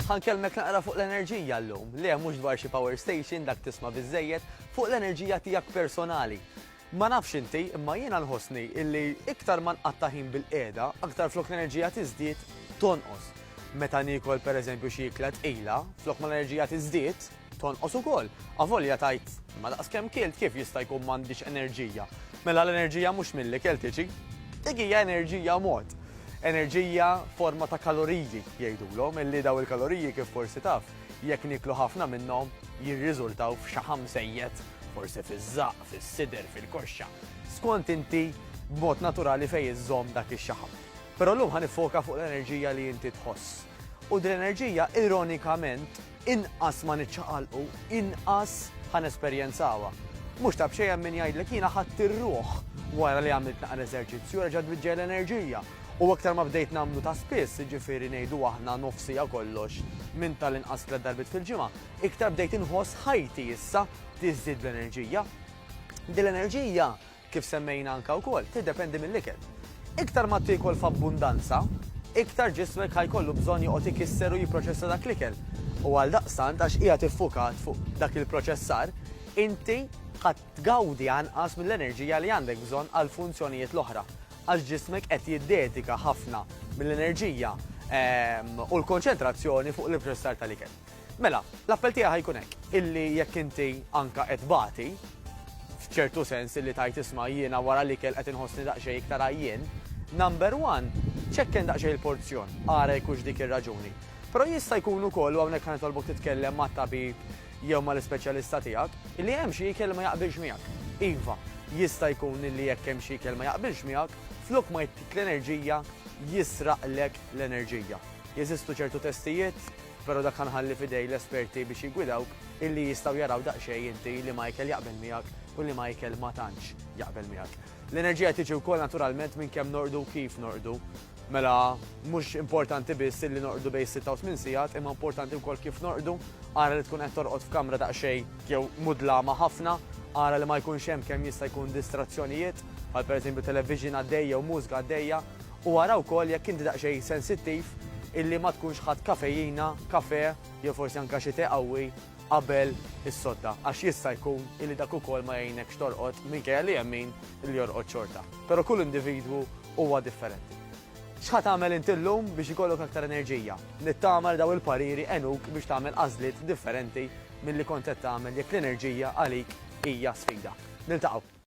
Ħankellmek naqra fuq l-enerġija llum, le mhux dwar xi power station dak tisma' biżżejjed fuq l-enerġija tiegħek personali. Ma nafx inti, imma jiena nħossni illi iktar ma nqatta' ħin bil-qiegħda, aktar flok l-enerġija tiżdied tonqos. Meta niekol pereżempju xi ikla tqila, flok ma l-enerġija tiżdied, tonqos ukoll. Avolja tajt ma daqskemm kielt kif jista' jkun m'għandix enerġija. Mela l-enerġija mhux mill-ikel tiġi, dik hija enerġija mod. Enerġija forma ta' kaloriji jgħidulhom illi daw il-kaloriji kif forsi taf jekk niklu ħafna minnhom jirriżultaw f'xaħam sejjed forsi fiż-żaq, fis-sider, fil-koxxa. Skont inti b'mod naturali fejn iżżomm dak ix-xaħam. Però llum ħanifoka fuq l-enerġija li inti tħoss. U din l-enerġija ironikament inqas ma niċċaqalqu, inqas ħanesperjenzawha. Mhux ta' b'xejn min jgħidlek jiena ħadt ir-ruħ wara li għamilt naqra eżerċizzju reġa' tbiġġel l-enerġija. U aktar ma bdejt nagħmlu ta' spiss, jiġifieri ngħidu aħna nofsija kollox minn tal-inqas 3 darbit fil-ġimgħa, iktar bdejt inħoss ħajti issa tiżdied l-enerġija. Din l-enerġija kif semmejna anke wkoll tiddependi mill-ikel. Iktar ma tiekol f'abbundanza, iktar ġismek ħajkollu bżonn joqgħod ikisser u jipproċessa dak l-ikel. U għal daqstant għax qiegħed iffukat fuq dak il-proċessar, inti ħadd tgawdi anqas mill-enerġija li għandek bżonn għal funzjonijiet l-oħra. Għax ġismek qed jiddedika ħafna mill-enerġija u l-konċentrazzjoni fuq il-proċessar tal-ikel. Mela, l-appell tiegħi ħajkun hekk, illi jekk inti anke qed bagħti, f'ċertu sens illi tajt isma' jiena wara l-ikel qed inħossni daqsxejn iktar għajjien, number one, ċekken daqsxejn il-porzjon, ara jkunx dik ir-raġuni. Però jista' jkun ukoll u hawnhekk ħanitolbok titkellem mat-tabib jew mal-ispeċjalista tiegħek illi hemm xi ikel ma jaqbilx miegħek. Iva, jista' jkun illi jekk hemm xi ikel ma jaqbilx miegħek, flok ma jittik l-enerġija, jisraqlek l-enerġija. Jeżistu ċertu testijiet, però dak ħanħalli fidej l-esperti biex jigwidawk illi jistgħu jaraw daqsxejn inti li ma jkel jaqbel miegħek u li ma jkel ma tantx jaqbel miegħek. L-enerġija tiġi wkoll naturalment minn kemm norqdu u kif norqdu. Mela mhux importanti biss illi norqdu bejn 6 u 8 sigħat, imma importanti wkoll kif norqdu, ara li tkun qed torqod f'kamra daqsxejn jew mudlama ħafna, ara li ma jkunx hemm kemm jista' jkun distrazzjonijiet, bħal pereżempju television għaddejja u mużika għaddejja, u ara wkoll jekk inti daqsxejn sensittiv illi ma tkunx ħadd kafejjina, kafe, jew forsi anke xi te qawwi qabel is-sodda, għax jista' jkun illi dak ukoll ma jgħinekx torqod minkejja li hemm min li jorqod xorta. Però kull individwu huwa differenti. X'ħat tagħmel inti llum biex ikollok aktar enerġija? Nittama daw il-pariri għenuk biex tagħmel għażliet differenti milli kont qed tagħmel jekk l-enerġija għalik hija sfida. Niltaqgħu.